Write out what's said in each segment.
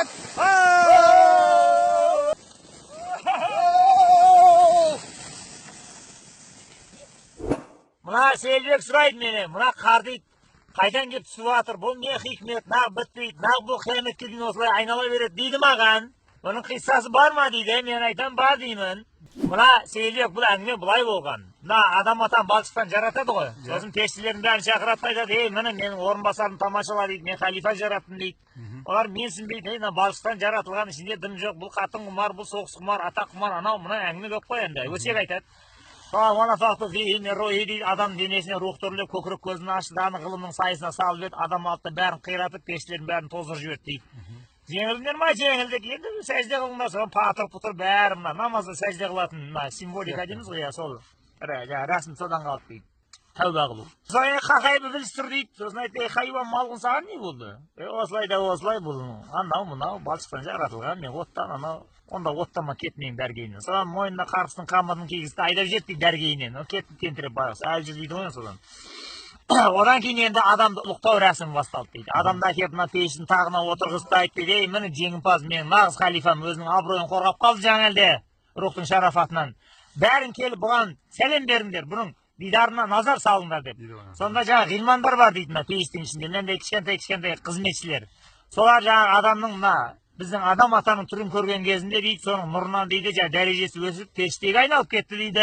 Кет! Мына Селбек сұрайды мені, мына қарды қайдан келіп түсіп жатыр, бұл не хикмет, нақ бітпейді, нақ бұл қияметке дейін осылай айнала береді дейді маған. Бұның қиссасы бар ма дейді, мен айтам бар деймін. Мына Селбек бұл әңгіме былай болған. Мына адам атан балшықтан жаратады ғой. Сосын періштелердің бәрін шақырады, айтады, міне менің орынбасарым тамашала дейді, мен халифа жараттым дейді. Олар менсінбейді, мына балшықтан жаратылған ішінде дым жоқ, бұл қатын құмар, бұл соғыс құмар, атақ құмар, анау мына әңгіме жоқ қой енді. Өсек айтады. Адам денесіне рух түрлеп көкірек көзін ашты, аны ғылымның сайысына салып еді, адам алды бәрін қиратып, періштелердің бәрін тоздырып жіберді дейді. Жеңілдер ма жеңілдік, енді сәжде қылыңдар, соған патыр-пұтыр бәрі мына намазда сәжде қылатын символика дейміз ғой, сол рәсім содан қалды дейді. Тәуба қылу. Сосын қақайып білістір дейді, сосын айтты, хайуан малғын саған не болды? Осылай да осылай бұл, анау мынау балшықтан жаратылған, мен оттан анау, онда оттама кетмейін дәргейінен. Содан мойнында қарғыстың қамырын кигізді, айдап жетті дәргейінен, кетті тентіреп байғысы, әлі жүр дейді ғой содан. Одан кейін енді адамды ұлықтау рәсімі басталды дейді. Адамды әкеп мына пештің тағына отырғызды айтты дейді, міне жеңімпаз менің нағыз халифам өзінің абыройын қорғап қалды жаңа әлде рухтың шарафатынан. Бәрін келіп бұған сәлем беріңдер, бұның дидарына назар салыңдар деп. Сонда жаңа ғилмандар бар дейді мына пештің ішінде, мынандай кішкентай қызметшілер. Солар жаңа адамның мына біздің адам атаның түрін көрген кезінде дейді, соның нұрынан дейді, дәрежесі өсіп, періштеге айналып кетті дейді.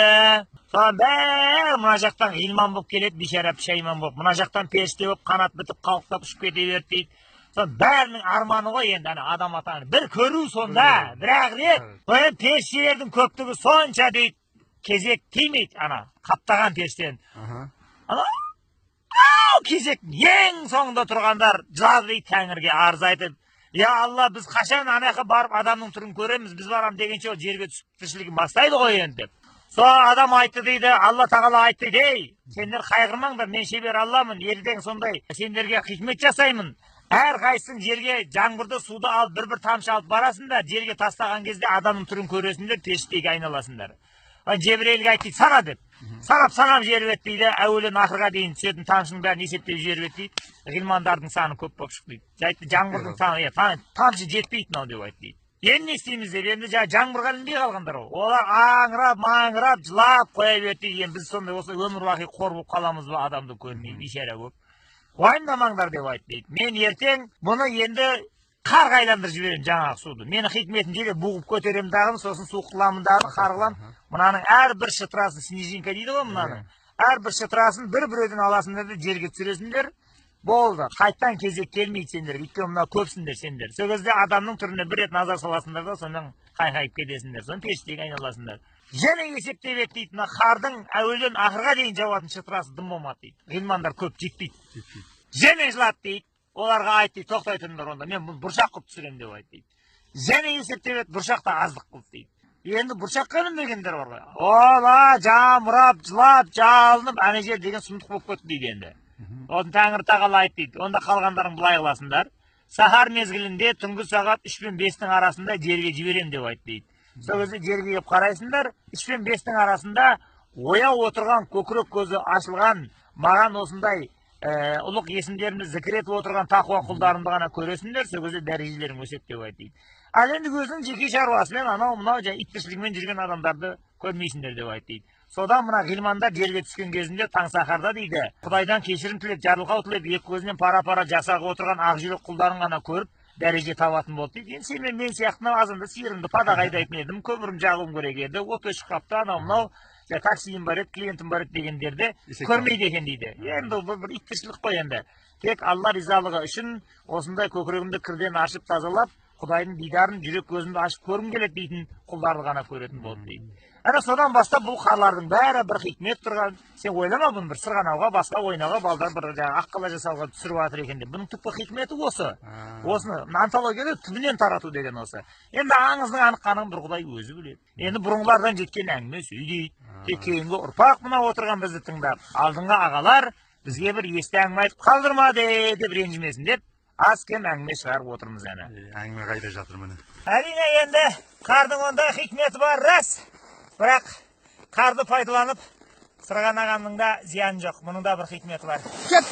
Соған бәрі мына жақтан ғилман болып келеді, бишара пішайман болып, мына жақтан періште болып, қанат бітіп, қалықтап ұшып кете берді дейді. Соның бәрінің арманы ғой енді адам атаны бір көру сонда, бір-ақ рет. Періштелердің көптігі сонша дейді, кезек тимейді, қаптаған періштенің. Кезек ең соңында тұрғандар жылады дейді Тәңірге арыз айтып. Я Алла, біз қашан анаққа барып адамның түрін көреміз, біз барам дегенше ол жерге түсіп тіршілігін бастайды ғой енді деп. Сол адам айтты дейді, Алла тағала айтты, ей, сендер қайғырмаңдар, мен шебер Алламын, ертең сондай сендерге хикмет жасаймын. Әр қайсың жерге жаңбырды, суды алып, бір тамшы алып барасыңдар, жерге тастаған кезде адамның түрін көресіңдер, періштеге айналасыңдар. Жебірейілге айтты, сана деп. Санап жіберіп дейді, әуелен ақырға дейін түсетін тамшының бәрін есептеп жіберіп дейді. Ғилмандардың саны көп болып шықты дейді. Жайтты жаңбырдың саны, тамшы жетпейді мынау деп айтты дейді. Енді не істейміз деп, енді жаңбырға ілінбей қалғандар ғой. Олар аңырап, маңырап, жылап қоя берді дейді. Біз сондай осы өмір бақи қор болып қаламыз ба адамды көрмей, бишара болып. Уайымдамаңдар деп айтты дейді. Мен ертең бұны енді қарға айландырып жіберемін жаңағы суды. Мені хикметін желе бұғып көтеремін дағым, сосын су қыламын дағым, қарғылам. Мынаның әрбір шытырасын, снежинка дейді ғой мынаның. Әрбір шытырасын бір-біреуден аласыңдар да жерге түсіресіңдер. Болды, қайттан кезек келмейді сендер, өйткені мына көпсіңдер сендер. Сол кезде адамның түріне бір рет назар саласыңдар да, сонымен қайқайып кетесіңдер, соны періштеге айналасыңдар. Және есептеп еді дейді, мына қардың әуелден ақырға дейін жауатын шытырасы дым болмады дейді. Ғилмандар көп жетпейді. Және жылады дейді. Оларға айтты, тоқтай тұрыңдар онда, мен бұны бұршақ қылып түсірем деп айтты. Және есептеп еді, бұршақта аздық қылды дейді. Енді бұршаққа ілінбегендер бар ғой. Ола, жамырап, жылап, жалынып, әне жер деген сұмдық болып кетті дейді енді. Оны Тәңір тағала айтты дейді. Онда қалғандарын былай қыласыңдар. Сахар мезгілінде түнгі сағат 3 пен 5-тің арасында жерге жіберем деп айтты дейді. Сол кезде жерге келіп қарайсыңдар, 3 пен 5-тің арасында ояу отырған, көкірек көзі ашылған, маған осындай ұлық есімдерімді зікір етіп отырған тақуа құлдарымды ғана көресіңдер, сол кезде дәрежелерің өседі деп айтты дейді. Ал енді өзінің жеке шаруасымен анау-мынау ит тіршілігімен жүрген адамдарды көрмейсіңдер деп айтты дейді. Содан мына ғилмандар жерге түскен кезінде таңсахарда дейді, Құдайдан кешірім тілеп, жарылқау тілеп, екі көзінен пара-пара жасағы отырған ақжүрек құлдарын ғана көріп, дәреже табатын болды дейді. Енді мен сияқтыны азында сиырымды падағайдайып недім, көмірім жағуым керек еді, от өшіп қапты, анау-мынау таксиім бар еді, клиентім бар еді дегендерді көрмейді екен дейді. Енді бұл бір ит тіршілік қой енді. Тек Алла ризалығы үшін осындай көкірегімді кірден ашып тазалап, Құдайдың дидарын жүрек көзімді ашып көргім келеді дейтін құлдарды ғана көретін болды дейді. Әне содан бастап бұл қарлардың бәрі бір хикмет тұрған. Сен ойлама бұны бір сырғанауға, басқа ойнауға, балдар бір аққала жасауға түсіріп жатыр екен деп. Бұның түпкі хикметі осы. Осыны антологияда түбінен тарату деген осы. Енді аңыздың анық-қанығын бір Құдай өзі біледі. Енді бұрынғылардан жеткен әңгіме сөйлейді. Тек кейінгі ұрпақ мына отырған бізді тыңдап, алдыңғы ағалар бізге бір есті әңгіме айтып қалдырмады деп ренжімесін деп аз кем әңгіме шығарып отырмыз әне. Әңгіме қайда жатыр міне. Әрине енді қардың ондай хикметі бар рас. Бірақ қарды пайдаланып сырғанағанның да зияны жоқ. Мұның да бір хикметі бар. Кет!